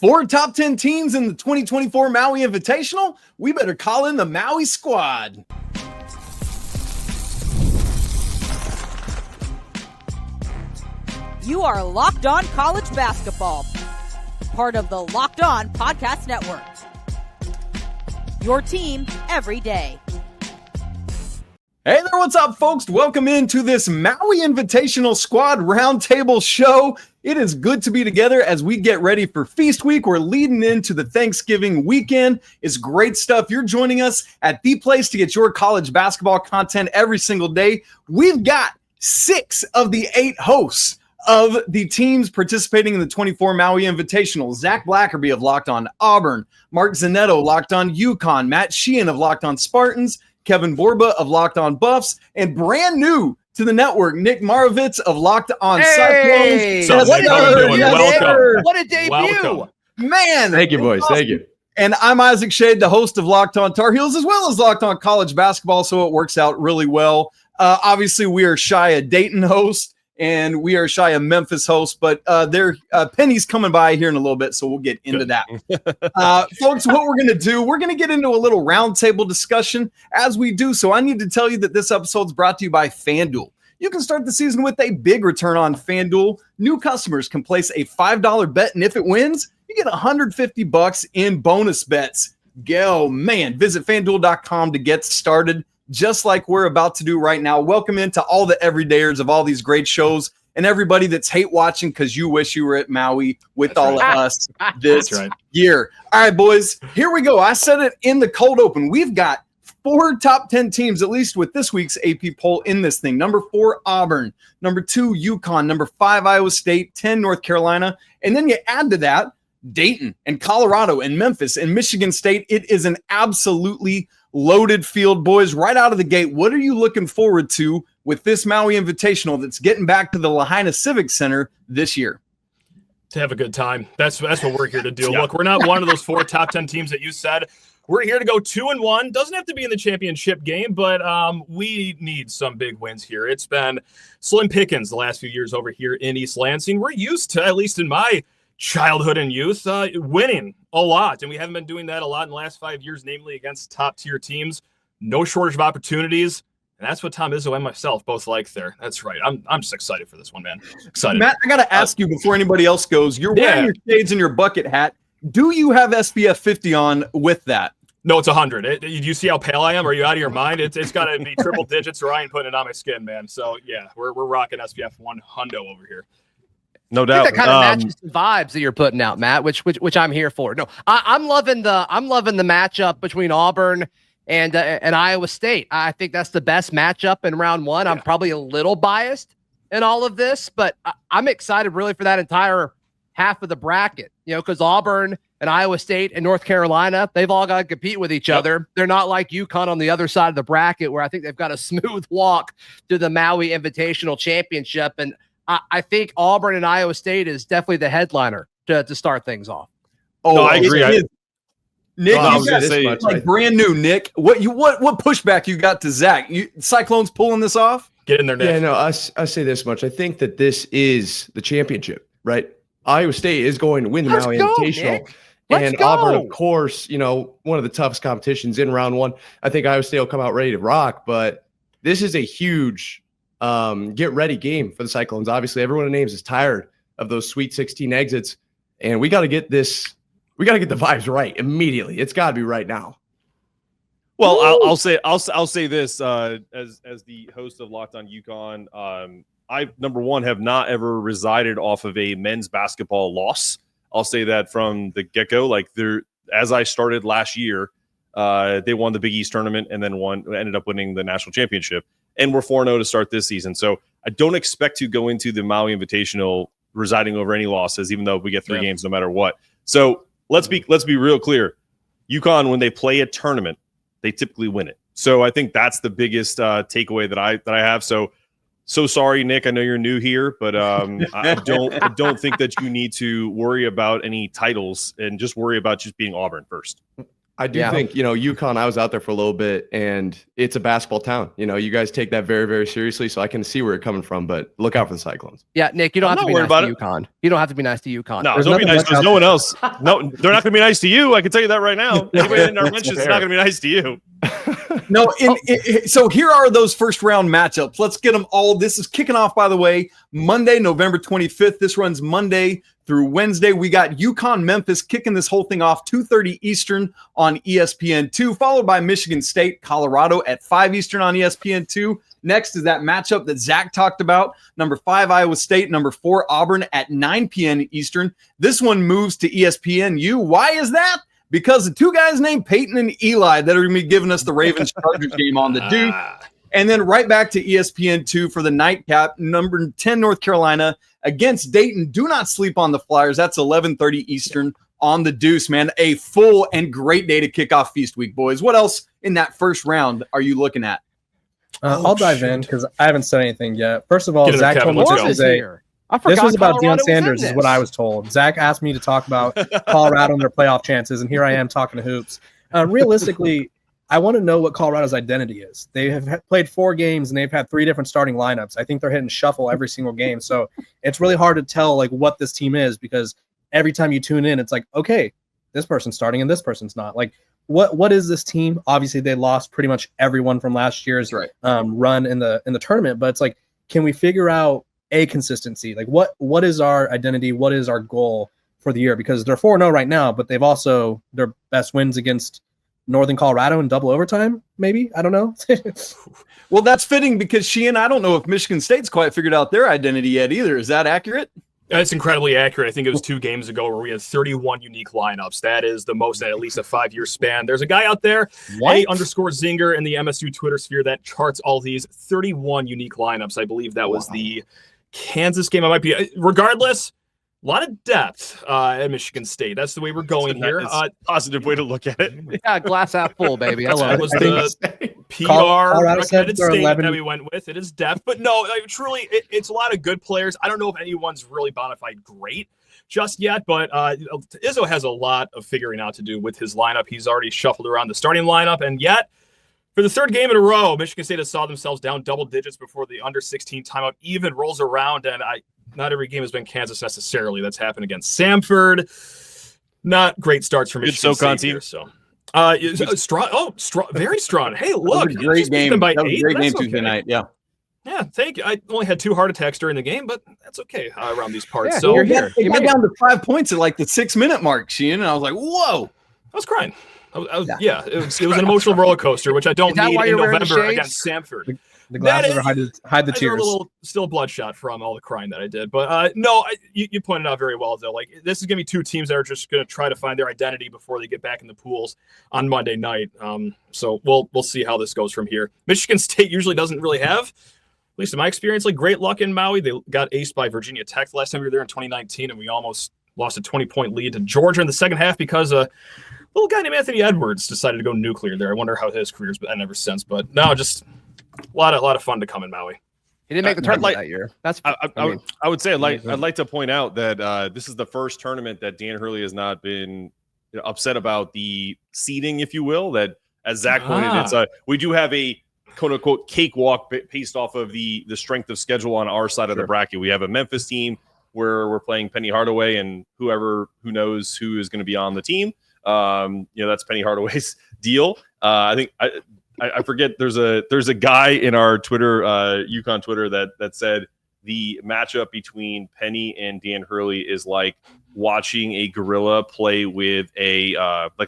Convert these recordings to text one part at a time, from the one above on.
4 top 10 teams in the 2024 Maui Invitational? We better call in the Maui squad. You are Locked On College Basketball, part of the Locked On Podcast Network. Your team every day. Hey there, what's up, folks? Welcome into this Maui Invitational Squad Roundtable show. It is good to be together as we get ready for Feast Week. We're leading into the Thanksgiving weekend. It's great stuff. You're joining us at the place to get your college basketball content every single day. We've got 6 of the 8 hosts of the teams participating in the 24 Maui Invitational. Zach Blackerby of Locked On Auburn, Mark Zanetto, Locked On UConn, Matt Sheehan of Locked On Spartans, Kevin Borba of Locked On Buffs, and brand new to the network, Nick Marovitz of Locked On Cyclones. What a debut. Welcome. Man. Thank you, boys. Awesome. Thank you. And I'm Isaac Shade, the host of Locked On Tar Heels, as well as Locked On College Basketball, so it works out really well. Obviously, we are shy a Dayton host, and we are shy a Memphis host, but Penny's coming by here in a little bit, so we'll get into that. Folks, what we're going to do, we're going to get into a little roundtable discussion as we do. So I need to tell you that this episode is brought to you by FanDuel. You can start the season with a big return on FanDuel. New customers can place a $5 bet, and if it wins, you get $150 in bonus bets. Go, man. Visit FanDuel.com to get started, just like we're about to do right now. Welcome into all the everydayers of all these great shows and everybody that's hate watching because you wish you were at Maui with all of us this year. All right, boys, here we go. I said it in the cold open. We've got 4 top 10 teams, at least with this week's AP poll in this thing. Number 4, Auburn. Number 2, UConn. Number 5, Iowa State. 10, North Carolina. And then you add to that Dayton and Colorado and Memphis and Michigan State. It is an absolutely loaded field, boys. Right out of the gate, what are you looking forward to with this Maui Invitational that's getting back to the Lahaina Civic Center this year? To have a good time. That's what we're here to do. Look, we're not one of those 4 top 10 teams that you said. We're here to go 2-1. Doesn't have to be in the championship game, but we need some big wins here. It's been slim pickings the last few years over here in East Lansing. We're used to, at least in my childhood and youth, winning a lot, and we haven't been doing that a lot in the last 5 years, namely against top-tier teams. No shortage of opportunities, and that's what Tom Izzo and myself both like there. That's right. I'm just excited for this one, man. Excited. Matt, I got to ask you before anybody else goes, you're wearing your shades and your bucket hat. Do you have SPF 50 on with that? No, it's 100. Do you see how pale I am? Are you out of your mind? It's got to be triple digits, or I ain't putting it on my skin, man. So, yeah, we're rocking SPF 100 over here. No doubt. That kind of matches the vibes that you're putting out, Matt, which I'm here for. No, I'm loving the matchup between Auburn and Iowa State. I think that's the best matchup in round 1. Yeah. I'm probably a little biased in all of this, but I'm excited really for that entire half of the bracket. You know, because Auburn and Iowa State and North Carolina, they've all got to compete with each other. They're not like UConn on the other side of the bracket, where I think they've got a smooth walk to the Maui Invitational Championship. And I think Auburn and Iowa State is definitely the headliner to start things off. Oh, no, I agree. Nick, I you got say like brand new. Nick, what pushback you got to Zach? Cyclones pulling this off? Get in there, Nick. Yeah, no, I say this much. I think that this is the championship, right? Iowa State is going to win the Maui Invitational. Auburn, of course, one of the toughest competitions in round 1. I think Iowa State will come out ready to rock, but this is a huge get ready game for the Cyclones. Obviously, everyone in Ames is tired of those Sweet 16 exits, and we got to get this. We got to get the vibes right immediately. It's got to be right now. Well, I'll say this as the host of Locked On UConn. I, number one, have not ever resided off of a men's basketball loss. I'll say that from the get-go. Like, as I started last year, they won the Big East tournament and then ended up winning the national championship. And we're 4-0 to start this season. So I don't expect to go into the Maui Invitational residing over any losses, even though we get 3 games no matter what. So let's be real clear. UConn, when they play a tournament, they typically win it. So I think that's the biggest takeaway that I have. So sorry, Nick. I know you're new here, but I don't think that you need to worry about any titles and just worry about just being Auburn first. I do think, UConn, I was out there for a little bit, and it's a basketball town. You guys take that very, very seriously, so I can see where you're coming from, but look out for the Cyclones. Yeah, Nick, you don't have to be nice to UConn. You don't have to be nice to UConn. No, don't be nice because no one else. No, they're not going to be nice to you. I can tell you that right now. Anybody in our mentions is not going to be nice to you. No, so here are those first round matchups. Let's get them all. This is kicking off, by the way, Monday, November 25th. This runs Monday through Wednesday. We got UConn Memphis kicking this whole thing off 2:30 Eastern on ESPN2, followed by Michigan State, Colorado at 5 Eastern on ESPN2. Next is that matchup that Zach talked about. Number 5, Iowa State. Number 4, Auburn at 9 p.m. Eastern. This one moves to ESPNU. Why is that? Because the two guys named Peyton and Eli that are going to be giving us the Ravens-Chargers game on the Duke. And then right back to ESPN2 for the nightcap, number 10, North Carolina against Dayton. Do not sleep on the Flyers. That's 11:30 Eastern on the Deuce, man. A full and great day to kick off Feast Week, boys. What else in that first round are you looking at? I'll dive in because I haven't said anything yet. First of all, Zach told me this was about Deion Sanders is what I was told. Zach asked me to talk about Colorado and their playoff chances, and here I am talking to hoops. Realistically, I want to know what Colorado's identity is. They have played 4 games, and they've had 3 different starting lineups. I think they're hitting shuffle every single game. So it's really hard to tell what this team is because every time you tune in, it's like, okay, this person's starting and this person's not. What is this team? Obviously, they lost pretty much everyone from last year's run in the tournament. But it's like, can we figure out a consistency? What is our identity? What is our goal for the year? Because they're 4-0 right now, but they've also their best wins against Northern Colorado in double overtime, maybe? I don't know. Well, that's fitting because Sheehan, I don't know if Michigan State's quite figured out their identity yet either. Is that accurate? That's incredibly accurate. I think it was 2 games ago where we had 31 unique lineups. That is the most in at least a 5-year span. There's a guy out there, A_Zinger in the MSU Twitter sphere that charts all these 31 unique lineups. I believe that was the Kansas game. I might be. Regardless, a lot of depth at Michigan State. That's the way we're going here. Positive way to look at it. Yeah, glass half full, baby. I love it. Was the PR recommended state that we went with. It is depth, but no, truly, it's a lot of good players. I don't know if anyone's really bona fide great just yet, but Izzo has a lot of figuring out to do with his lineup. He's already shuffled around the starting lineup, and yet for the 3rd game in a row, Michigan State has saw themselves down double digits before the under-16 timeout even rolls around, and not every game has been Kansas necessarily. That's happened against Samford. Not great starts for Michigan State here. So, strong. Very strong. Hey, look, great game. By that was 8. a great game That's Tuesday night. Yeah. Yeah, thank you. I only had 2 heart attacks during the game, but that's okay around these parts. Yeah, so you're here. It got down to 5 points at the 6-minute mark, Sheehan, and I was like, whoa. I was crying. It was an emotional roller coaster, which I don't need in November against Samford. The glasses are hide the tears. A little still bloodshot from all the crying that I did, but no, you pointed out very well though. This is going to be 2 teams that are just going to try to find their identity before they get back in the pools on Monday night. So we'll see how this goes from here. Michigan State usually doesn't really have, at least in my experience, great luck in Maui. They got aced by Virginia Tech the last time we were there in 2019, and we almost lost a 20-point lead to Georgia in the second half because a little guy named Anthony Edwards decided to go nuclear there. I wonder how his career's been ever since. But no, just a lot of fun to come in Maui. He didn't make the tournament that year. I would say I'd like to point out that this is the first tournament that Dan Hurley has not been upset about the seeding, if you will. That, as Zach pointed, we do have a quote unquote cakewalk based off of the strength of schedule on our side of the bracket. We have a Memphis team where we're playing Penny Hardaway and who knows who is going to be on the team. That's Penny Hardaway's deal. I think I forget. There's a guy in our Twitter, UConn Twitter, that said the matchup between Penny and Dan Hurley is like watching a gorilla play with a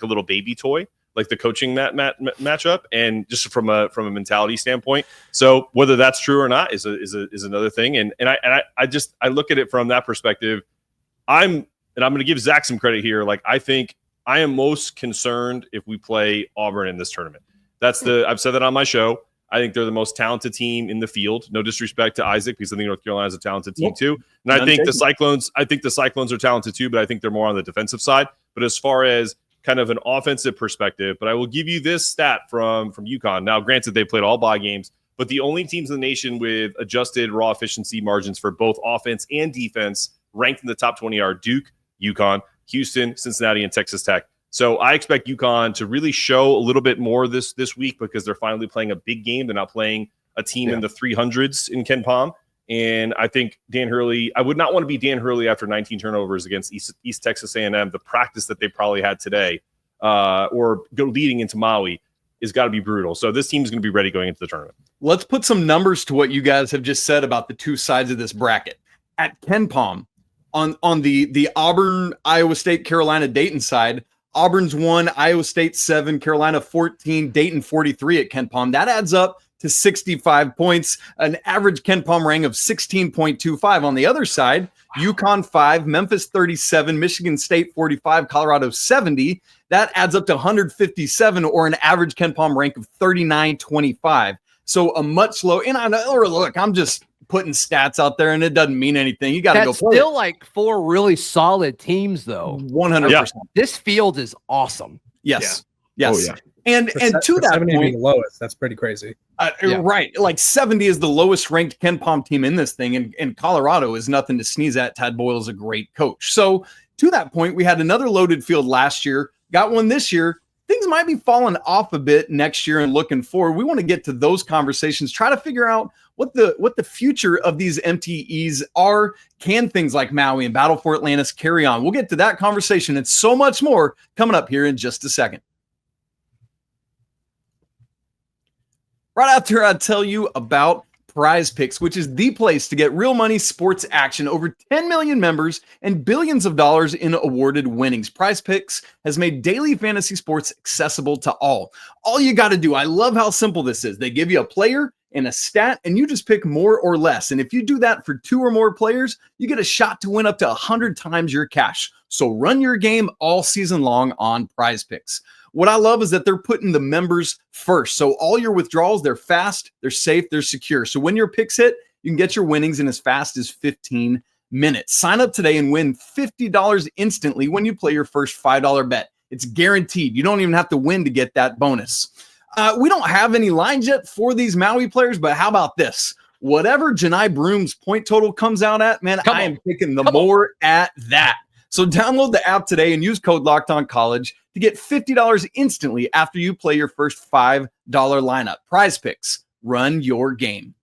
little baby toy, like the coaching matchup, and just from a mentality standpoint. So whether that's true or not is another thing. And I look at it from that perspective. I'm going to give Zach some credit here. I think I am most concerned if we play Auburn in this tournament. I've said that on my show. I think they're the most talented team in the field. No disrespect to Isaac, because I think North Carolina is a talented team too. And I think the Cyclones are talented too, but I think they're more on the defensive side. But as far as kind of an offensive perspective, but I will give you this stat from UConn. Now, granted, they played all bye games, but the only teams in the nation with adjusted raw efficiency margins for both offense and defense ranked in the top 20 are Duke, UConn, Houston, Cincinnati, and Texas Tech. So I expect UConn to really show a little bit more this week because they're finally playing a big game. They're not playing a team in the 300s in Ken Palm. And I think Dan Hurley, I would not want to be Dan Hurley after 19 turnovers against East Texas A&M. The practice that they probably had today or go leading into Maui is got to be brutal. So this team is going to be ready going into the tournament. Let's put some numbers to what you guys have just said about the two sides of this bracket. At Ken Palm, on the Auburn, Iowa State, Carolina, Dayton side, Auburn's 1, Iowa State 7, Carolina 14, Dayton 43 at Ken Palm. That adds up to 65 points, an average Ken Palm rank of 16.25. On the other side, UConn 5, Memphis 37, Michigan State 45, Colorado 70. That adds up to 157, or an average Ken Palm rank of 39.25. So a much low. And look, I'm just putting stats out there, and it doesn't mean anything. You got to go play. Still like 4 really solid teams, though. 100%. Yeah. This field is awesome. Yes. Yeah. Yes. Oh, yeah. And to that 70 point, being lowest, that's pretty crazy. Right. Like 70 is the lowest ranked Ken Palm team in this thing. And Colorado is nothing to sneeze at. Tad Boyle is a great coach. So to that point, we had another loaded field last year, got one this year. Things might be falling off a bit next year and looking forward. We want to get to those conversations, try to figure out what the future of these MTEs are. Can things like Maui and Battle for Atlantis carry on? We'll get to that conversation and so much more coming up here in just a second. Right after I tell you about Prize Picks, which is the place to get real money sports action. Over 10 million members and billions of dollars in awarded winnings. Prize Picks has made daily fantasy sports accessible to all. All you got to do, I love how simple this is. They give you a player and a stat, and you just pick more or less. And if you do that for 2 or more players, you get a shot to win up to 100 times your cash. So run your game all season long on Prize Picks. What I love is that they're putting the members first. So all your withdrawals, they're fast, they're safe, they're secure. So when your picks hit, you can get your winnings in as fast as 15 minutes. Sign up today and win $50 instantly when you play your first $5 bet. It's guaranteed. You don't even have to win to get that bonus. We don't have any lines yet for these Maui players, but how about this? Whatever Janai Broom's point total comes out at, man, I am picking the more at that. So download the app today and use code LOCKEDONCollege to get $50 instantly after you play your first $5 lineup. Prize Picks, run your game.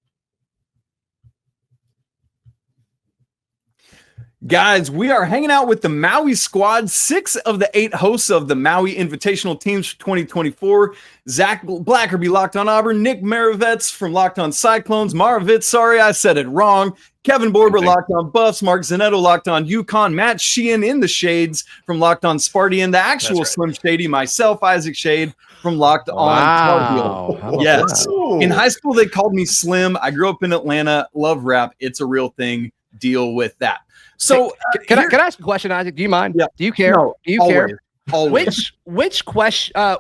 Guys, we are hanging out with the Maui squad, 6 of the 8 hosts of the Maui Invitational teams for 2024. Zach Blackerby, Locked on Auburn. Nick Maravets from Locked on Cyclones. Maravitz, sorry, I said it wrong. Kevin Borber, Locked on Buffs. Mark Zanetto, Locked on UConn. Matt Sheehan in the Shades from Locked on Sparty. The actual Slim Shady, myself, Isaac Shade from Locked on Tar Heel. Yes. In high school, they called me Slim. I grew up in Atlanta. Love rap. It's a real thing. Deal with that. So can I ask a question, Isaac? Do you mind? Yeah. Do you care? No, Do you always, care? Always. Which question? A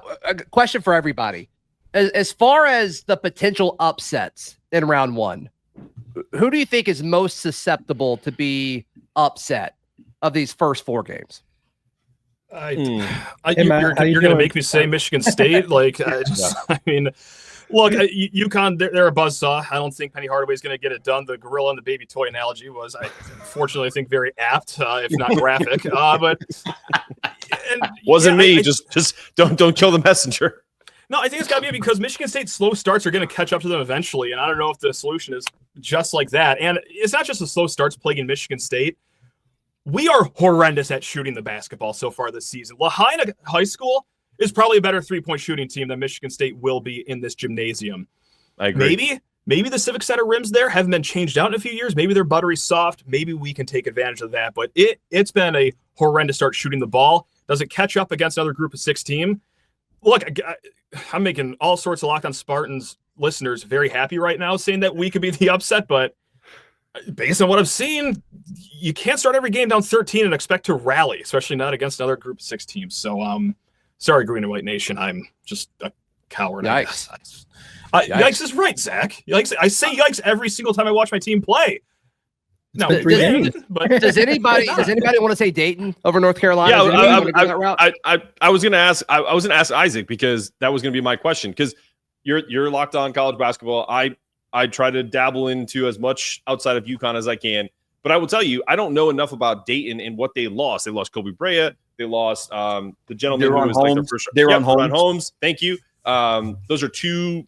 question for everybody. As far as the potential upsets in round 1, who do you think is most susceptible to be upset of these first 4 games? You're going to make me say Michigan State? I mean. Look, UConn, they're a buzzsaw. I don't think Penny Hardaway's going to get it done. The gorilla and the baby toy analogy was, I think, very apt, if not graphic. Wasn't me. Just don't kill the messenger. No, I think it's got to be because Michigan State's slow starts are going to catch up to them eventually, and I don't know if the solution is just like that. And it's not just the slow starts plaguing Michigan State. We are horrendous at shooting the basketball so far this season. Lahaina High School is probably a better 3-point shooting team than Michigan State will be in this gymnasium. I agree. Maybe the Civic Center rims there haven't been changed out in a few years. Maybe they're buttery soft. Maybe we can take advantage of that. But it's been a horrendous start shooting the ball. Does it catch up against another group of 6 team? Look, I'm making all sorts of Locked on Spartans listeners very happy right now saying that we could be the upset. But based on what I've seen, you can't start every game down 13 and expect to rally, especially not against another group of 6 teams. So, sorry, Green and White Nation. I'm just a coward. Yikes. Yikes is right, Zach. Yikes. I say yikes every single time I watch my team play. No, does anybody want to say Dayton over North Carolina? I was going to ask. I was going to ask Isaac because that was going to be my question. Because you're locked on college basketball. I try to dabble into as much outside of UConn as I can. But I will tell you, I don't know enough about Dayton and what they lost. They lost Kobe Brea. They lost the gentleman De'Ron who was like the Holmes. first. De'Ron Holmes. Thank you. Those are two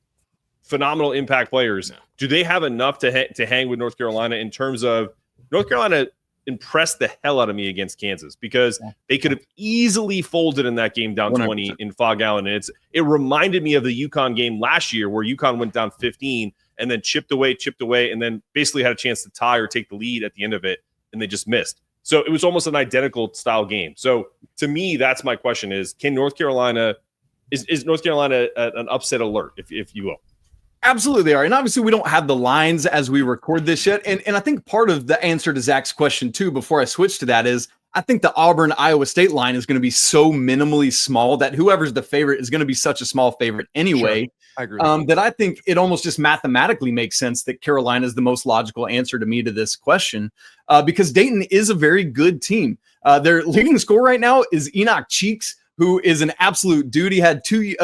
phenomenal impact players. Do they have enough to hang with North Carolina in terms of North Carolina impressed the hell out of me against Kansas because they could have easily folded in that game down 20 in Fog Allen. And it reminded me of the UConn game last year where UConn went down 15 and then chipped away, and then basically had a chance to tie or take the lead at the end of it, and they just missed. So it was almost an identical style game. So to me, that's my question is, can North Carolina – is North Carolina an upset alert, if you will? Absolutely they are. And obviously we don't have the lines as we record this yet. And I think part of the answer to Zach's question too, before I switch to that, is I think the Auburn Iowa State line is going to be so minimally small that whoever's the favorite is going to be such a small favorite anyway. Sure. I agree. That I think it almost just mathematically makes sense that Carolina is the most logical answer to me to this question because Dayton is a very good team. Their leading scorer right now is Enoch Cheeks, who is an absolute dude. He had 3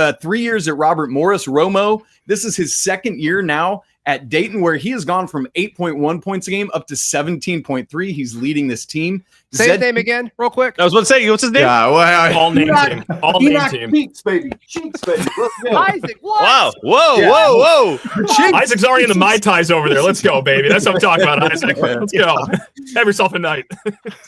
years at Robert Morris Romo. This is his second year now at Dayton, where he has gone from 8.1 points a game up to 17.3. He's leading this team. Say his name again, real quick. I was about to say, what's his name? Yeah, All name team. All name team. Cheeks, baby. Cheeks, baby. Let's go. Isaac, what? Wow. Whoa. Isaac's already in the Mai Tais over there. Let's go, baby. That's what I'm talking about, Isaac. Let's go. Have yourself a night.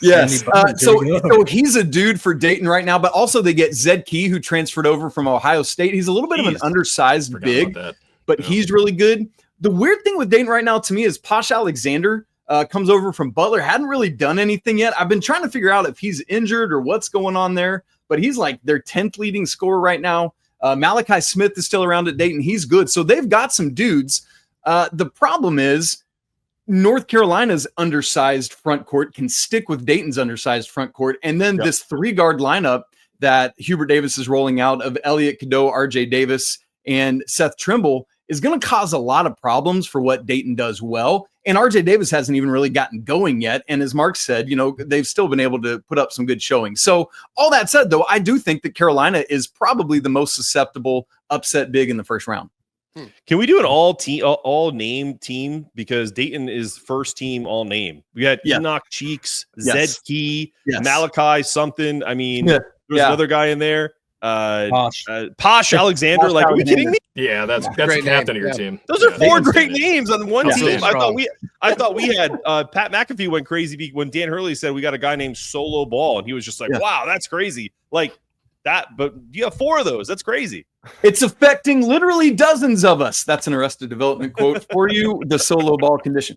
Yes. So he's a dude for Dayton right now, but also they get Zed Key, who transferred over from Ohio State. He's a little bit of an undersized big, but he's really good. The weird thing with Dayton right now to me is Posh Alexander comes over from Butler. Hadn't really done anything yet. I've been trying to figure out if he's injured or what's going on there, but he's like their 10th leading scorer right now. Malachi Smith is still around at Dayton. He's good. So they've got some dudes. The problem is North Carolina's undersized front court can stick with Dayton's undersized front court. And then this 3-guard lineup that Hubert Davis is rolling out of Elliot Cadeau, RJ Davis, and Seth Trimble is going to cause a lot of problems for what Dayton does well. And RJ Davis hasn't even really gotten going yet. And as Mark said, they've still been able to put up some good showing. So all that said, though, I do think that Carolina is probably the most susceptible upset big in the first round. Can we do an all name team? Because Dayton is first team all name. We had Enoch Cheeks, Zed Key, Malachi something. I mean, there's another guy in there. Posh Alexander. Like, are you kidding me? Yeah, that's the captain of your team. Those are 4 great names on one team. I thought we had Pat McAfee went crazy when Dan Hurley said we got a guy named Solo Ball, and he was just like, wow, that's crazy. Like that, but you have 4 of those. That's crazy. It's affecting literally dozens of us. That's an Arrested Development quote for you, the Solo Ball condition.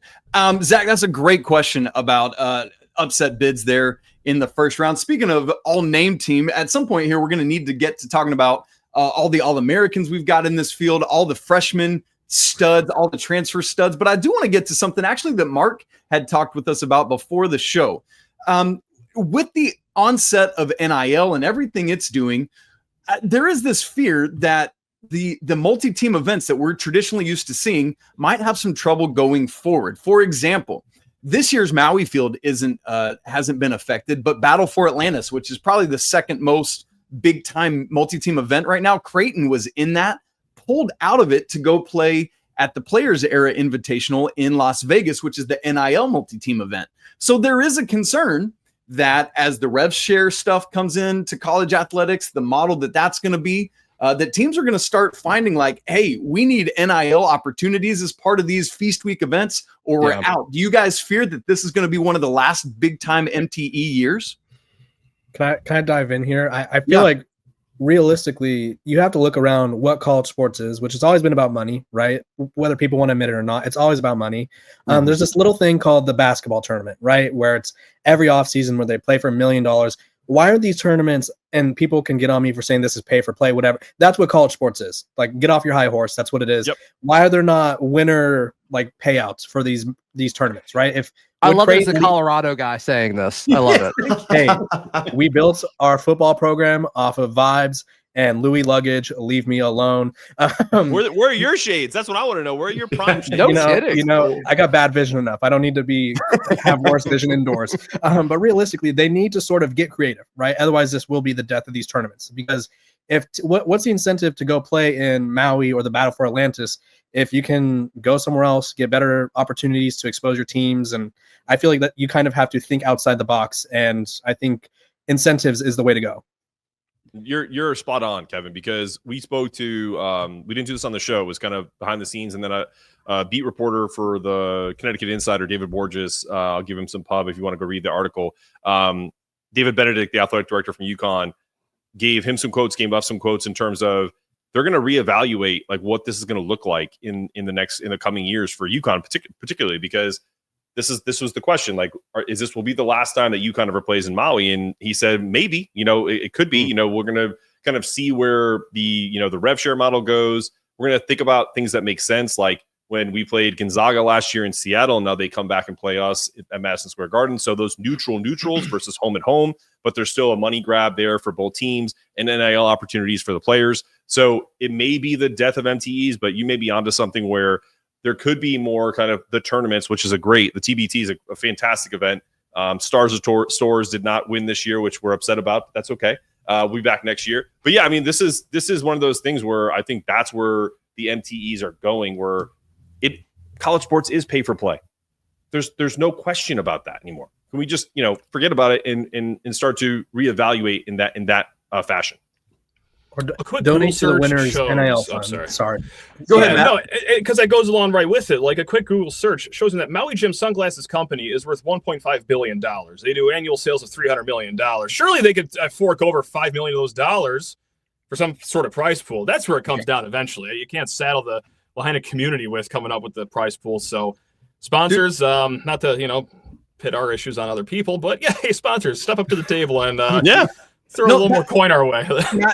Zach, that's a great question about upset bids there in the first round. Speaking of all name team, at some point here, we're going to need to get to talking about all the All-Americans we've got in this field, all the freshmen studs, all the transfer studs. But I do want to get to something actually that Mark had talked with us about before the show. With the onset of NIL and everything it's doing, there is this fear that the multi-team events that we're traditionally used to seeing might have some trouble going forward. For example, this year's Maui field hasn't been affected, but Battle for Atlantis, which is probably the second most big time multi-team event right now, Creighton was in that, pulled out of it to go play at the Players Era Invitational in Las Vegas, which is the NIL multi-team event. So there is a concern that as the rev share stuff comes into college athletics, the model that's going to be, that teams are going to start finding like, hey, we need NIL opportunities as part of these Feast Week events, or we're out. Do you guys fear that this is going to be one of the last big time MTE years? Can I dive in here? I feel like realistically, you have to look around what college sports is, which has always been about money, right? Whether people want to admit it or not, it's always about money. There's this little thing called the basketball tournament, right? Where it's every offseason where they play for $1 million. Why are these tournaments, and people can get on me for saying this is pay for play, whatever. That's what college sports is. Like, get off your high horse. That's what it is. Yep. Why are there not winner like payouts for these tournaments, right? I love it as a Colorado guy saying this. I love it. Hey, we built our football program off of vibes and Louis luggage. Leave me alone. Where are your shades? That's what I want to know. Where are your prime shades? I got bad vision enough. I don't need to have worse vision indoors. But realistically, they need to sort of get creative, right? Otherwise, this will be the death of these tournaments. Because what's the incentive to go play in Maui or the Battle for Atlantis if you can go somewhere else, get better opportunities to expose your teams? And I feel like that you kind of have to think outside the box. And I think incentives is the way to go. You're spot on, Kevin, because we spoke to we didn't do this on the show. It was kind of behind the scenes, and then a beat reporter for the Connecticut Insider, David Borges. I'll give him some pub if you want to go read the article. David Benedict, the athletic director from UConn, gave him some quotes, gave us some quotes in terms of they're going to reevaluate like what this is going to look like in the coming years for UConn, particularly because this was the question, like, is this will be the last time that UConn ever plays in Maui? And he said, maybe, it could be, we're going to kind of see where the rev share model goes. We're going to think about things that make sense. Like when we played Gonzaga last year in Seattle, now they come back and play us at Madison Square Garden. So those neutrals versus home and home, but there's still a money grab there for both teams and NIL opportunities for the players. So it may be the death of MTEs, but you may be onto something where there could be more kind of the tournaments, which is the TBT is a fantastic event. Stars of Stores did not win this year, which we're upset about. But that's okay. We'll be back next year. But yeah, I mean, this is one of those things where I think that's where the MTEs are going, where college sports is pay for play. There's no question about that anymore. Can we just forget about it and start to reevaluate in that fashion? Or donate to the winners NIL fund. Sorry. Go ahead, Matt. No, because that goes along right with it. Like a quick Google search shows that Maui Jim Sunglasses Company is worth $1.5 billion. They do annual sales of $300 million. Surely they could fork over $5 million of those dollars for some sort of prize pool. That's where it comes down eventually. You can't saddle the Lahaina community with coming up with the prize pool. So sponsors, not to, pit our issues on other people, but yeah, hey, sponsors, step up to the table and throw a little more coin our way.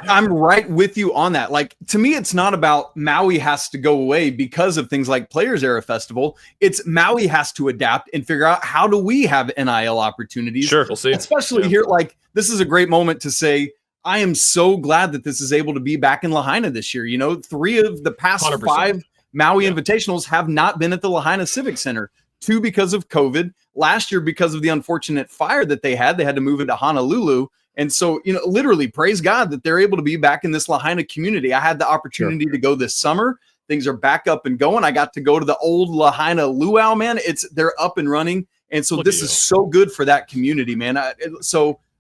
I'm right with you on that. Like, to me, it's not about Maui has to go away because of things like Players Era Festival. It's Maui has to adapt and figure out how do we have NIL opportunities. Sure, we'll see. Especially here, like, this is a great moment to say, I am so glad that this is able to be back in Lahaina this year. 3 of the past 100%. 5 Maui Invitationals have not been at the Lahaina Civic Center. 2 because of COVID. Last year, because of the unfortunate fire that they had to move into Honolulu. And so, literally, praise God that they're able to be back in this Lahaina community. I had the opportunity to go this summer. Things are back up and going. I got to go to the old Lahaina luau, man. They're up and running. And so this is so good for that community, man.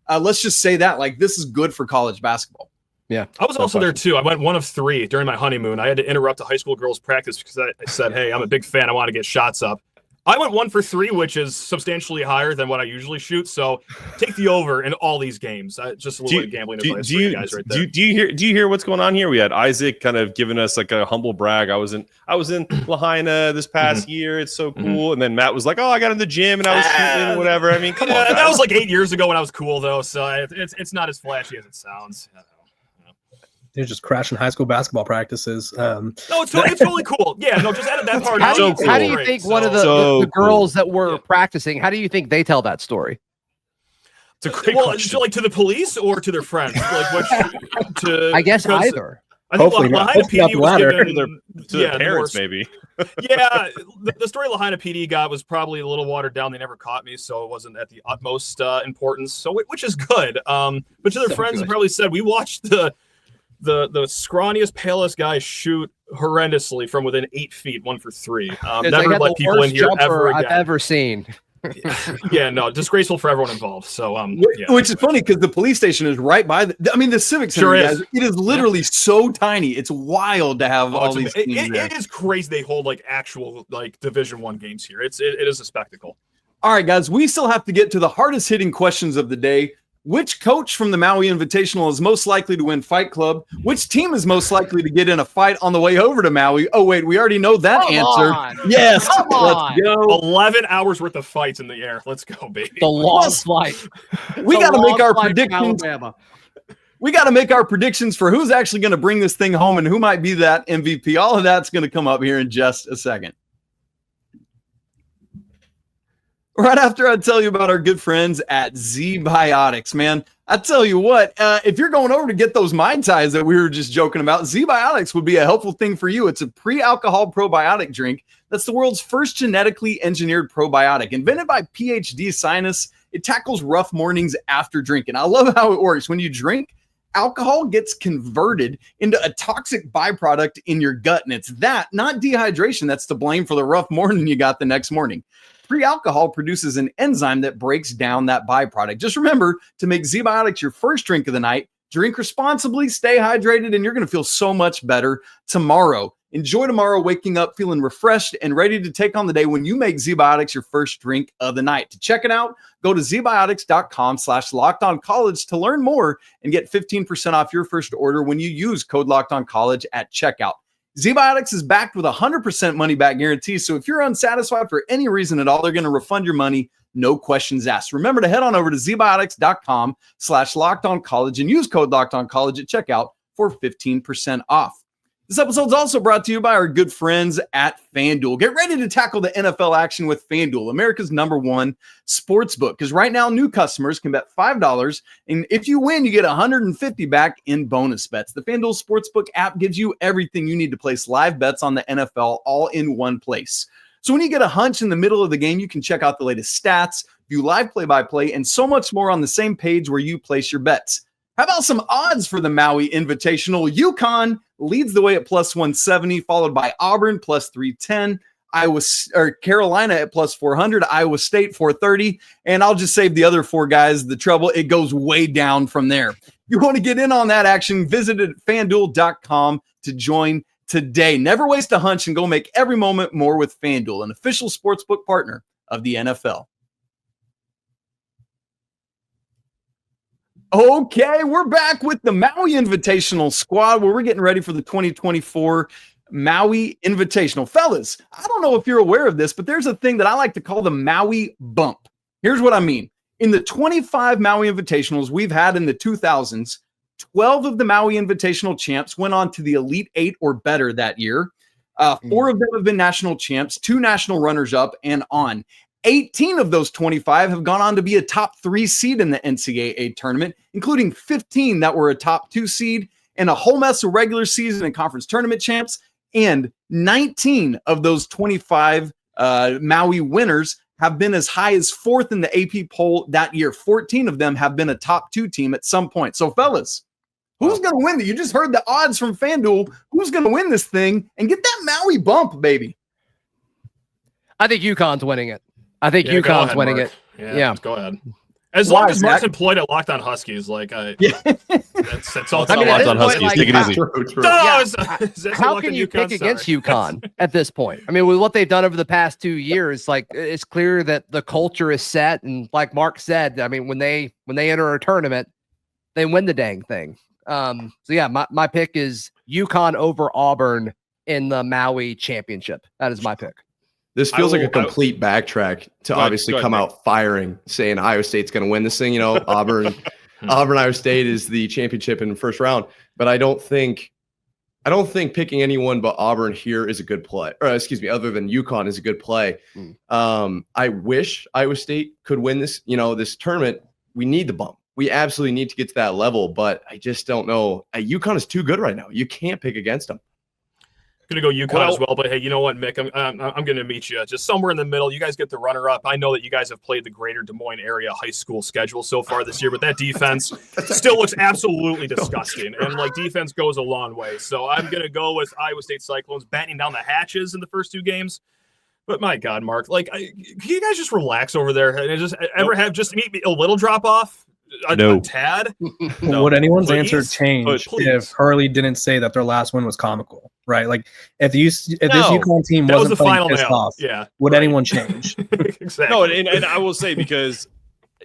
Let's just say that, like, this is good for college basketball. Yeah. I was also there too. I went 1 of 3 during my honeymoon. I had to interrupt a high school girls practice because I said, hey, I'm a big fan. I want to get shots up. I went 1 for 3, which is substantially higher than what I usually shoot. So take the over in all these games. Just a little bit of gambling advice for you guys right there. Do you hear what's going on here? We had Isaac kind of giving us like a humble brag. I was in Lahaina this past year. It's so cool. And then Matt was like, "Oh, I got in the gym and I was shooting and whatever." I mean, come on. Guys. That was like 8 years ago when I was cool though. So it's not as flashy as it sounds. They're just crashing high school basketball practices. No, it's really cool. Yeah, no, just added that part. How do you think one of the girls that were practicing, how do you think they tell that story? It's a great question. Like to the police or to their friends? I guess either. I think Lahaina PD was given to the parents, maybe. Yeah, the story Lahaina PD got was probably a little watered down. They never caught me, so it wasn't at the utmost importance. So which is good. But to their friends, they probably said we watched the scrawniest, palest guy shoot horrendously from within 8 feet, 1 for 3. Never let people in here ever again. I've ever seen. Yeah, no, disgraceful for everyone involved. So, which is funny because the police station is right by. The Civic Center. Sure guys, it is literally so tiny. It's wild to have all these. It is crazy. They hold like actual like Division I games here. It is a spectacle. All right, guys, we still have to get to the hardest hitting questions of the day. Which coach from the Maui Invitational is most likely to win Fight Club? Which team is most likely to get in a fight on the way over to Maui? Oh, wait, we already know that answer. Yes. Let's go. 11 hours worth of fights in the air. Let's go, baby. The long flight. We got to make our predictions. We got to make our predictions for who's actually going to bring this thing home and who might be that MVP. All of that's going to come up here in just a second. Right after I tell you about our good friends at Z-Biotics, man. I tell you what, if you're going over to get those Mai Tais that we were just joking about, Z-Biotics would be a helpful thing for you. It's a pre-alcohol probiotic drink that's the world's first genetically engineered probiotic. Invented by PhD scientists, it tackles rough mornings after drinking. I love how it works. When you drink, alcohol gets converted into a toxic byproduct in your gut, and it's that, not dehydration, that's to blame for the rough morning you got the next morning. Free alcohol produces an enzyme that breaks down that byproduct. Just remember to make ZBiotics your first drink of the night. Drink responsibly, stay hydrated, and you're going to feel so much better tomorrow. Enjoy tomorrow waking up feeling refreshed and ready to take on the day when you make ZBiotics your first drink of the night. To check it out, go to zbiotics.com/lockedoncollege to learn more and get 15% off your first order when you use code lockedoncollege at checkout. ZBiotics is backed with a 100% money-back guarantee, so if you're unsatisfied for any reason at all, they're going to refund your money, no questions asked. Remember to head on over to zbiotics.com/lockedoncollege and use code lockedoncollege at checkout for 15% off. This episode is also brought to you by our good friends at FanDuel. Get ready to tackle the NFL action with FanDuel, America's #1 sportsbook. Because right now, new customers can bet $5, and if you win, you get $150 back in bonus bets. The FanDuel Sportsbook app gives you everything you need to place live bets on the NFL all in one place. So when you get a hunch in the middle of the game, you can check out the latest stats, view live play-by-play, and so much more on the same page where you place your bets. How about some odds for the Maui Invitational? UConn leads the way at +170, followed by Auburn +310, Carolina at +400, Iowa State 430, and I'll just save the other four guys the trouble. It goes way down from there. If you want to get in on that action, visit at FanDuel.com to join today. Never waste a hunch and go make every moment more with FanDuel, an official sportsbook partner of the NFL. Okay, we're back with the Maui Invitational squad where we're getting ready for the 2024 Maui Invitational. Fellas, I don't know if you're aware of this, but there's a thing that I like to call the Maui bump. Here's what I mean. In the 25 Maui Invitationals we've had in the 2000s, 12 of the Maui Invitational champs went on to the Elite Eight or better that year. 4 of them have been national champs, 2 national runners-up, and on. 18 of those 25 have gone on to be a top 3 seed in the NCAA tournament, including 15 that were a top 2 seed and a whole mess of regular season and conference tournament champs. And 19 of those 25 Maui winners have been as high as 4th in the AP poll that year. 14 of them have been a top 2 team at some point. So fellas, who's going to win? You just heard the odds from FanDuel. Who's going to win this thing and get that Maui bump, baby? I think UConn's winning it. I think UConn's winning Mark. it. Yeah. Go ahead. As long as Mark's employed at Locked On Huskies, that's all. I mean, Locked On Huskies. Take it easy. How can you pick against UConn at this point? I mean, with what they've done over the past 2 years, like it's clear that the culture is set. And like Mark said, I mean, when they enter a tournament, they win the dang thing. So yeah, my pick is UConn over Auburn in the Maui championship. That is my pick. This feels like a complete backtrack to obviously come out firing, saying Iowa State's going to win this thing. You know, Auburn, Iowa State is the championship in the first round. But I don't think picking anyone but Auburn here is a good play. Or excuse me, other than UConn is a good play. I wish Iowa State could win this. You know, this tournament. We need the bump. We absolutely need to get to that level. But I just don't know. UConn is too good right now. You can't pick against them. Going to go UConn as well, but hey, you know what, Mick? I'm going to meet you just somewhere in the middle. You guys get the runner-up. I know that you guys have played the greater Des Moines area high school schedule so far this year, but that defense still looks absolutely disgusting, and like defense goes a long way. So I'm going to go with Iowa State Cyclones batting down the hatches in the first 2 games. But my God, Mark, like, can you guys just relax over there and just have just a little drop off? A tad? No, would anyone's answer change if Hurley didn't say that their last win was comical, right? Like if this UConn team wasn't playing pissed off, would anyone change? Exactly. No, and I will say, because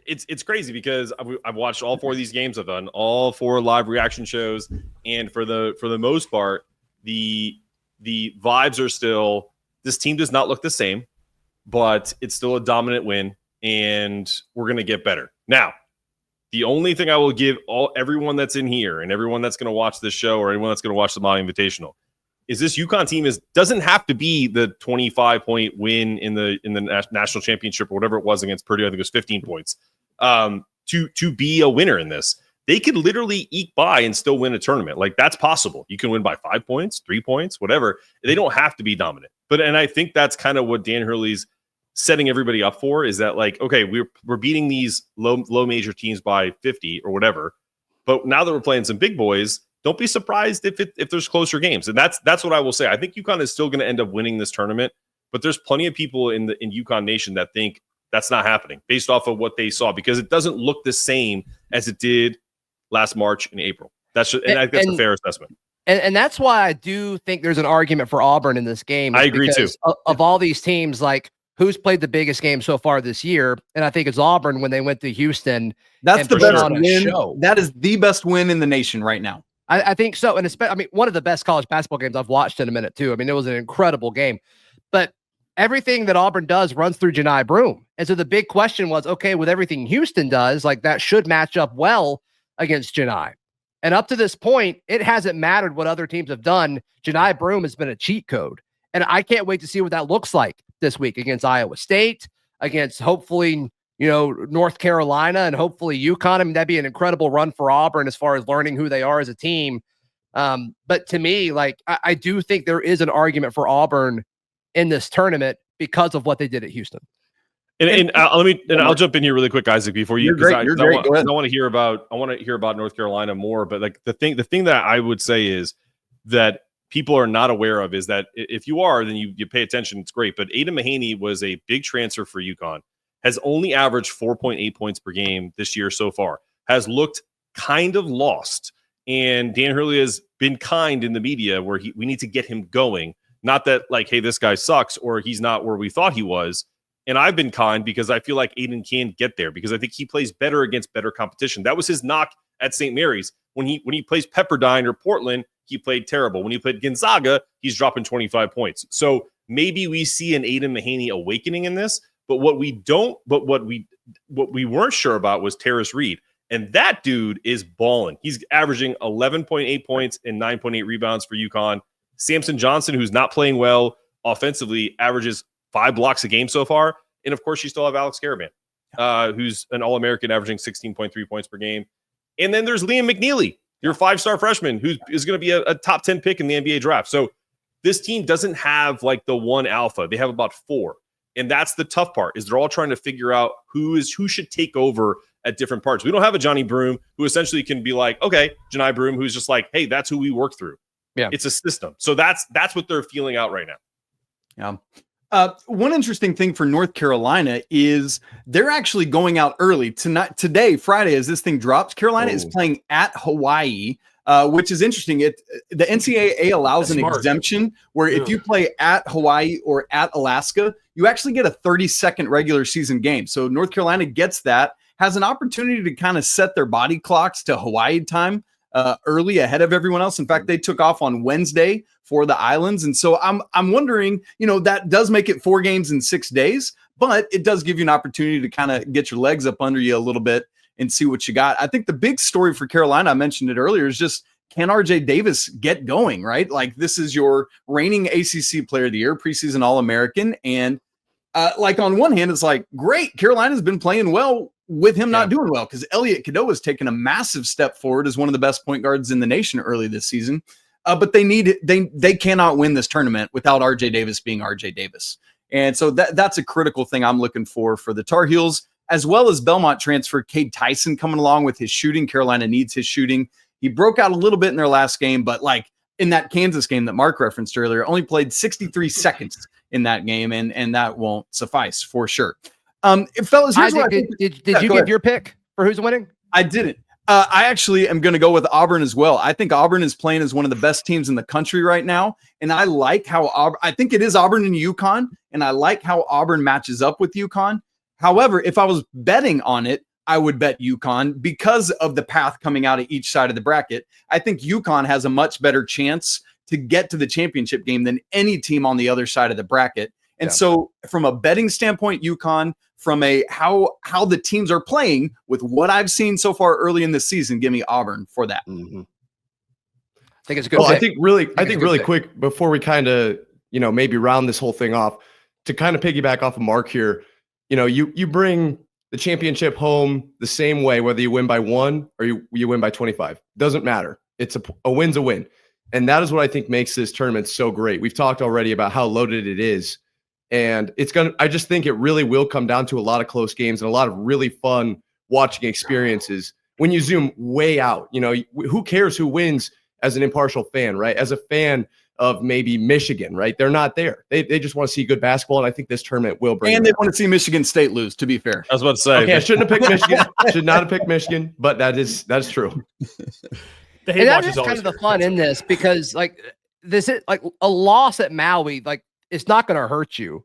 it's crazy, because I've watched all 4 of these games. I've done all 4 live reaction shows, and for the most part, the vibes are still, this team does not look the same, but it's still a dominant win, and we're going to get better. Now, the only thing I will give everyone that's in here and everyone that's going to watch this show or anyone that's going to watch the Maui Invitational is this UConn team doesn't have to be the 25-point win in the national championship or whatever it was against Purdue. I think it was 15 points to be a winner in this. They could literally eke by and still win a tournament. Like, that's possible. You can win by 5 points, 3 points, whatever. They don't have to be dominant. And I think that's kind of what Dan Hurley's setting everybody up for, is that, like, okay, we're beating these low major teams by 50 or whatever, but now that we're playing some big boys, don't be surprised if there's closer games. And that's what I will say. I think UConn is still going to end up winning this tournament, But there's plenty of people in UConn Nation that think that's not happening based off of what they saw, because it doesn't look the same as it did last March and April. I think that's a fair assessment. And that's why I do think there's an argument for Auburn in this game. I agree too. Of all these teams, like, who's played the biggest game so far this year? And I think it's Auburn when they went to Houston. That's the best win. That is the best win in the nation right now. I think so. And one of the best college basketball games I've watched in a minute too. I mean, it was an incredible game. But everything that Auburn does runs through Janai Broome. And so the big question was, okay, with everything Houston does, like, that should match up well against Janai. And up to this point, it hasn't mattered what other teams have done. Janai Broome has been a cheat code. And I can't wait to see what that looks like this week against Iowa State, against hopefully, North Carolina, and hopefully UConn. I mean, that'd be an incredible run for Auburn as far as learning who they are as a team. But to me, like, I do think there is an argument for Auburn in this tournament because of what they did at Houston. And I'll jump in here really quick, Isaac, before you, because I want to hear about North Carolina more. But like the thing that I would say is that people are not aware of is that if you are, then you pay attention. It's great. But Aiden Mahaney was a big transfer for UConn, has only averaged 4.8 points per game this year so far, has looked kind of lost. And Dan Hurley has been kind in the media where we need to get him going. Not that like, hey, this guy sucks or he's not where we thought he was. And I've been kind because I feel like Aiden can get there because I think he plays better against better competition. That was his knock at St. Mary's. When he plays Pepperdine or Portland, he played terrible. When he played Gonzaga, he's dropping 25 points. So maybe we see an Aiden Mahaney awakening in this. But what we weren't sure about was Terrace Reed. And that dude is balling. He's averaging 11.8 points and 9.8 rebounds for UConn. Samson Johnson, who's not playing well offensively, averages 5 blocks a game so far. And of course, you still have Alex Caravan, who's an All-American averaging 16.3 points per game. And then there's Liam McNeely, your 5-star freshman, who is going to be a top 10 pick in the NBA draft. So this team doesn't have like the one alpha. They have about 4. And that's the tough part, is they're all trying to figure out who should take over at different parts. We don't have a Johnny Broome who essentially can be like, okay, Janai Broome, who's just like, hey, that's who we work through. Yeah, it's a system. So that's what they're feeling out right now. Yeah. One interesting thing for North Carolina is they're actually going out early tonight. Today, Friday, as this thing drops, Carolina is playing at Hawaii, which is interesting. The NCAA allows an exemption where if you play at Hawaii or at Alaska, you actually get a 30-second regular season game. So North Carolina gets that, has an opportunity to kind of set their body clocks to Hawaii time early ahead of everyone else. In fact, they took off on Wednesday for the islands. And so I'm wondering, that does make it 4 games in 6 days, but it does give you an opportunity to kind of get your legs up under you a little bit and see what you got. I think the big story for Carolina, I mentioned it earlier, is just, can RJ Davis get going, right? Like, this is your reigning ACC player of the year, preseason All-American. And like, on one hand, it's like, great, Carolina's been playing well with him not doing well, because Elliot Cadeau has taken a massive step forward as one of the best point guards in the nation early this season. But they cannot win this tournament without RJ Davis being RJ Davis. And so that's a critical thing I'm looking for the Tar Heels, as well as Belmont transfer Cade Tyson coming along with his shooting. Carolina needs his shooting. He broke out a little bit in their last game, but like in that Kansas game that Mark referenced earlier, only played 63 seconds in that game, and that won't suffice for sure. Fellas, here's what did you give your pick for who's winning? I didn't. I actually am going to go with Auburn as well. I think Auburn is playing as one of the best teams in the country right now, and I like how I think it is Auburn and UConn, and I like how Auburn matches up with UConn. However, if I was betting on it, I would bet UConn because of the path coming out of each side of the bracket. I think UConn has a much better chance to get to the championship game than any team on the other side of the bracket. And so from a betting standpoint, UConn, from a how the teams are playing with what I've seen so far early in the season, give me Auburn for that. Mm-hmm. I think it's a good pick. I think really quick before we kind of, maybe round this whole thing off, to kind of piggyback off of Mark here, you bring the championship home the same way, whether you win by 1 or you win by 25. Doesn't matter. It's a win's a win. And that is what I think makes this tournament so great. We've talked already about how loaded it is. And I just think it really will come down to a lot of close games and a lot of really fun watching experiences when you zoom way out. Who cares who wins as an impartial fan, right? As a fan, of maybe Michigan, right? They're not there. They just want to see good basketball, and I think this tournament will bring. And they want to see Michigan State lose. To be fair, I was about to say. Okay, I shouldn't have picked Michigan. Should not have picked Michigan, but that is true. And that's just kind of the fun in this, because like this is like a loss at Maui, like it's not going to hurt you.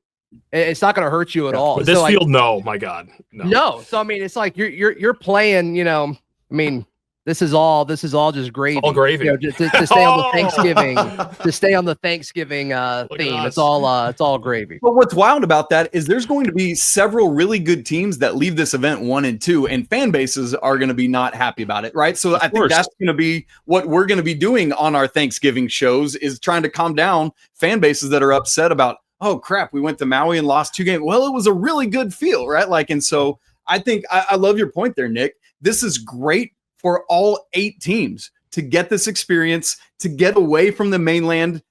It's not going to hurt you at all. But this so, field, no, my God, no. So I mean, it's like you're playing. You know, I mean, this is all just gravy. All gravy. You know, to stay on the Thanksgiving, to stay on the Thanksgiving theme. It's all gravy. But what's wild about that is there's going to be several really good teams that leave this event 1 and 2, and fan bases are going to be not happy about it, right? So I think that's going to be what we're going to be doing on our Thanksgiving shows, is trying to calm down fan bases that are upset about, oh crap, we went to Maui and lost 2 games. Well, it was a really good feel, right? Like, and so I think I love your point there, Nick. This is great for all 8 teams to get this experience, to get away from the mainland,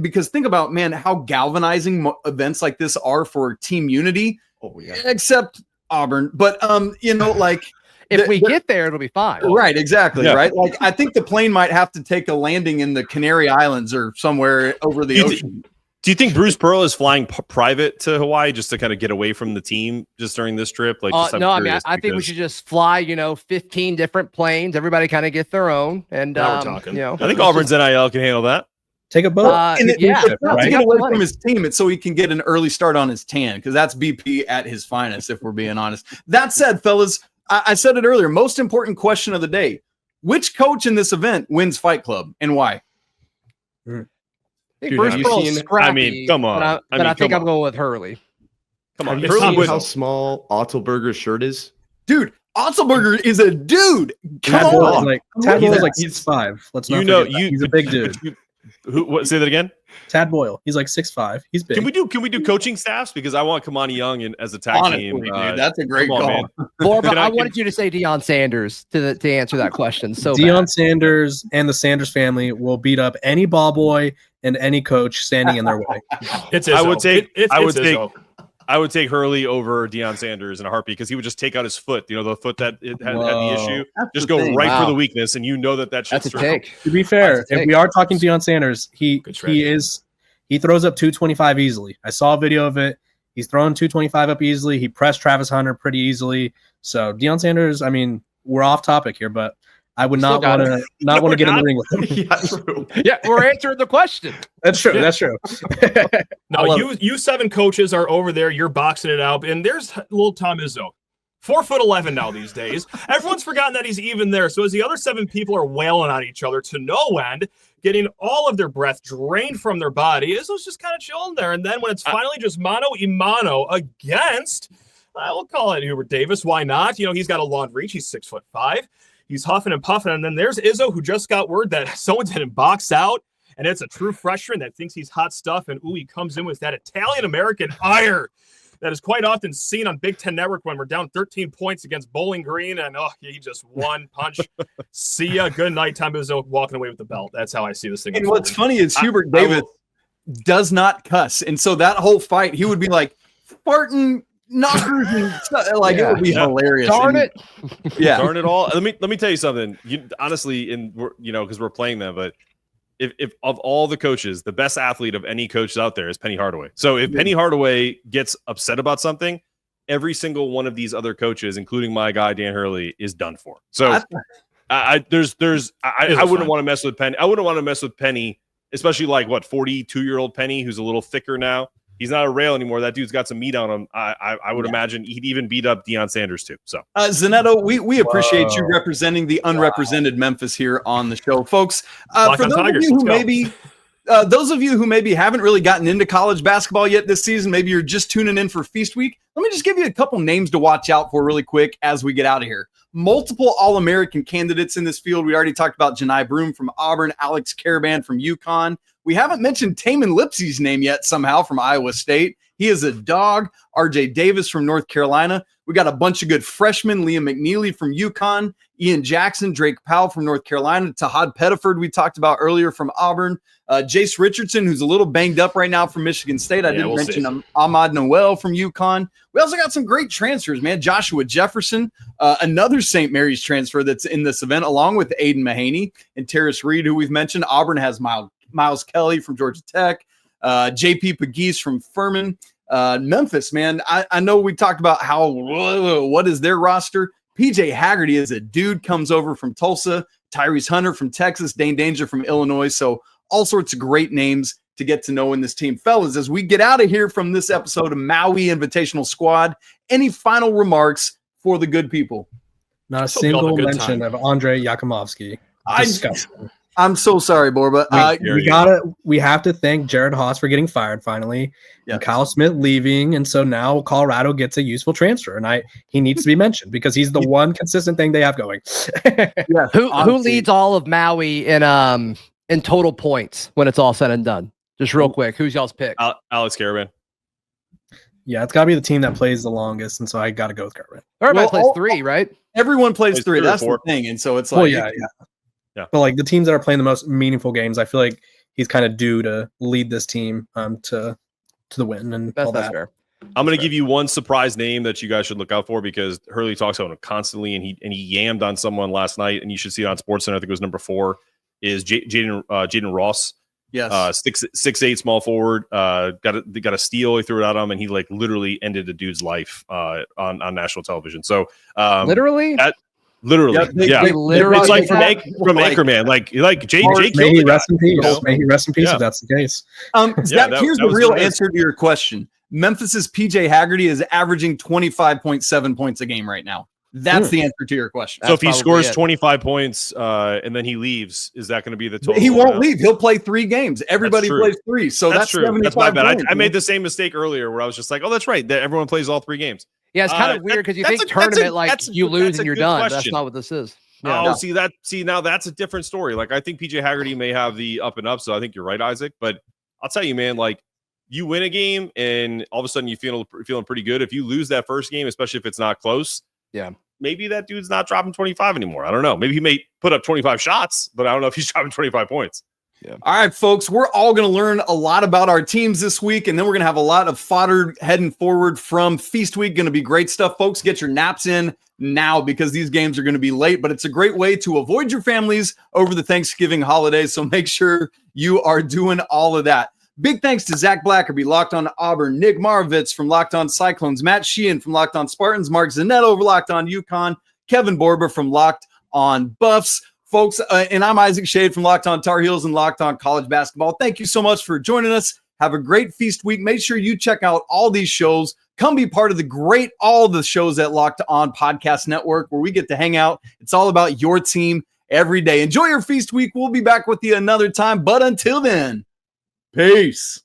because think about, man, how galvanizing events like this are for team unity. Oh yeah. Except Auburn, but like if we get there, it'll be fine. Right, exactly, yeah. Right. Like I think the plane might have to take a landing in the Canary Islands or somewhere over the ocean. Do you think Bruce Pearl is flying private to Hawaii just to kind of get away from the team just during this trip? Like, no, I mean, I think we should just fly, 15 different planes. Everybody kind of get their own. And now we're talking. I think Auburn's NIL can handle that. Take a boat. To get away from his team, it's so he can get an early start on his tan, because that's BP at his finest, if we're being honest. That said, fellas, I said it earlier, most important question of the day. Which coach in this event wins Fight Club and why? Dude, Bruce Pearl's scrappy, I mean, come on. I think I'm going with Hurley. Come on. Have you seen how small Otzelberger's shirt is? Dude, Otzelberger is a dude. Come on. Tad Boyle's like 6'5". Let's not forget that. He's a big dude. Say that again? Tad Boyle. He's like 6'5". He's big. Can we do coaching staffs? Because I want Kamani Young as a tag team. Dude, that's a great call. I wanted you to say Deion Sanders to answer that question. So Deion Sanders and the Sanders family will beat up any ball boy and any coach standing in their way. It's Izzo. I would take Hurley over Deion Sanders in a heartbeat, because he would just take out his foot. The foot that had the issue. Just go right for the weakness, and that shit's that's a take. To be fair, if we are talking Deion Sanders, he throws up 225 easily. I saw a video of it. He's throwing 225 up easily. He pressed Travis Hunter pretty easily. So Deion Sanders, I mean, we're off topic here, but I would not want to get in the ring with him. Yeah, true. Yeah, we're answering the question. That's true. That's true. No, U7 coaches are over there. You're boxing it out, and there's little Tom Izzo, 4'11" now these days. Everyone's forgotten that he's even there. So as the other 7 people are wailing on each other to no end, getting all of their breath drained from their body, Izzo's just kind of chilling there. And then when it's finally just mano a mano against, we'll call it Hubert Davis. Why not? He's got a long reach. He's 6'5". He's huffing and puffing, and then there's Izzo, who just got word that someone didn't box out, and it's a true freshman that thinks he's hot stuff, and he comes in with that Italian-American ire that is quite often seen on Big Ten Network when we're down 13 points against Bowling Green, and he just one punch. See ya. Good night, Tom Izzo, walking away with the belt. That's how I see this thing. And what's funny is Hubert Davis does not cuss, and so that whole fight, he would be like, farting, knockers, and like it would be hilarious. Darn it. Yeah. Darn it all. Let me tell you something. Honestly, because we're playing them, but if of all the coaches, the best athlete of any coach out there is Penny Hardaway. So if Penny Hardaway gets upset about something, every single one of these other coaches, including my guy Dan Hurley, is done for. So I wouldn't want to mess with Penny. I wouldn't want to mess with Penny, especially 42-year-old Penny, who's a little thicker now. He's not a rail anymore. That dude's got some meat on him. I would imagine he'd even beat up Deion Sanders too. So, Zanetto, we appreciate you representing the unrepresented Memphis here on the show, folks. For those of you who maybe haven't really gotten into college basketball yet this season, maybe you're just tuning in for Feast Week. Let me just give you a couple names to watch out for really quick as we get out of here. Multiple All-American candidates in this field. We already talked about Janai Broom from Auburn, Alex Caravan from UConn. We haven't mentioned Taman Lipsey's name yet somehow from Iowa State. He is a dog. RJ Davis from North Carolina. We got a bunch of good freshmen. Liam McNeely from UConn. Ian Jackson, Drake Powell from North Carolina. Tahad Pettiford we talked about earlier from Auburn. Jace Richardson, who's a little banged up right now from Michigan State. I didn't mention Ahmad Noel from UConn. We also got some great transfers, man. Joshua Jefferson, another St. Mary's transfer that's in this event, along with Aiden Mahaney and Terrace Reed, who we've mentioned. Auburn has Miles Kelly from Georgia Tech, JP Pegues from Furman. Memphis, man, I know we talked about what is their roster. PJ Haggerty is a dude, comes over from Tulsa, Tyrese Hunter from Texas, Dane Danger from Illinois. So all sorts of great names to get to know in this team. Fellas, as we get out of here from this episode of Maui Invitational Squad, any final remarks for the good people? Not a single mention of Andre Yakumovsky. Disgusting. I'm so sorry, Borba. We have to thank Jared Haas for getting fired finally, and Kyle Smith leaving, and so now Colorado gets a useful transfer, and he needs to be mentioned because he's the one consistent thing they have going. Who leads all of Maui in total points when it's all said and done? Just real quick, who's y'all's pick? Alex Caravan. Yeah, it's got to be the team that plays the longest, and so I got to go with Caravan. Everybody plays 3, right? Everyone plays 3. That's the thing, and so it's like, yeah. But like the teams that are playing the most meaningful games, I feel like he's kind of due to lead this team to the win, and that's that. Fair. I'm going to give you one surprise name that you guys should look out for because Hurley talks about him constantly, and he yammed on someone last night, and you should see it on SportsCenter. I think it was number 4 is Jaden Ross. Yes, 6'8" small forward. Got a steal. He threw it at him, and he like literally ended a dude's life on national television. So literally. Literally, it's like from Anchorman, like Jay May he rest in peace. May he rest in peace if that's the case. Zach, here's the real answer to your question. Memphis's PJ Haggerty is averaging 25.7 points a game right now. That's the answer to your question. So if he scores 25 points and then he leaves, is that going to be the total? He won't leave. He'll play 3 games. Everybody plays 3. So that's true. That's my bad. I made the same mistake earlier where I was just like, oh, that's right. Everyone plays all 3 games. Yeah, it's kind of weird because you think tournament you lose and you're done. Question. That's not what this is. Yeah, now that's a different story. Like I think PJ Haggerty may have the up and up, so I think you're right, Isaac. But I'll tell you, man, like you win a game and all of a sudden you feeling pretty good. If you lose that first game, especially if it's not close, maybe that dude's not dropping 25 anymore. I don't know. Maybe he may put up 25 shots, but I don't know if he's dropping 25 points. Yeah. All right, folks, we're all going to learn a lot about our teams this week, and then we're going to have a lot of fodder heading forward from Feast Week. Going to be great stuff, folks. Get your naps in now because these games are going to be late, but it's a great way to avoid your families over the Thanksgiving holidays, so make sure you are doing all of that. Big thanks to Zach Blackerby, Locked On Auburn, Nick Marovitz from Locked On Cyclones, Matt Sheehan from Locked On Spartans, Mark Zanetto over Locked On UConn, Kevin Borba from Locked On Buffs. Folks, and I'm Isaac Shade from Locked On Tar Heels and Locked On College Basketball. Thank you so much for joining us. Have a great Feast Week. Make sure you check out all these shows. Come be part of all the shows at Locked On Podcast Network where we get to hang out. It's all about your team every day. Enjoy your Feast Week. We'll be back with you another time. But until then, peace.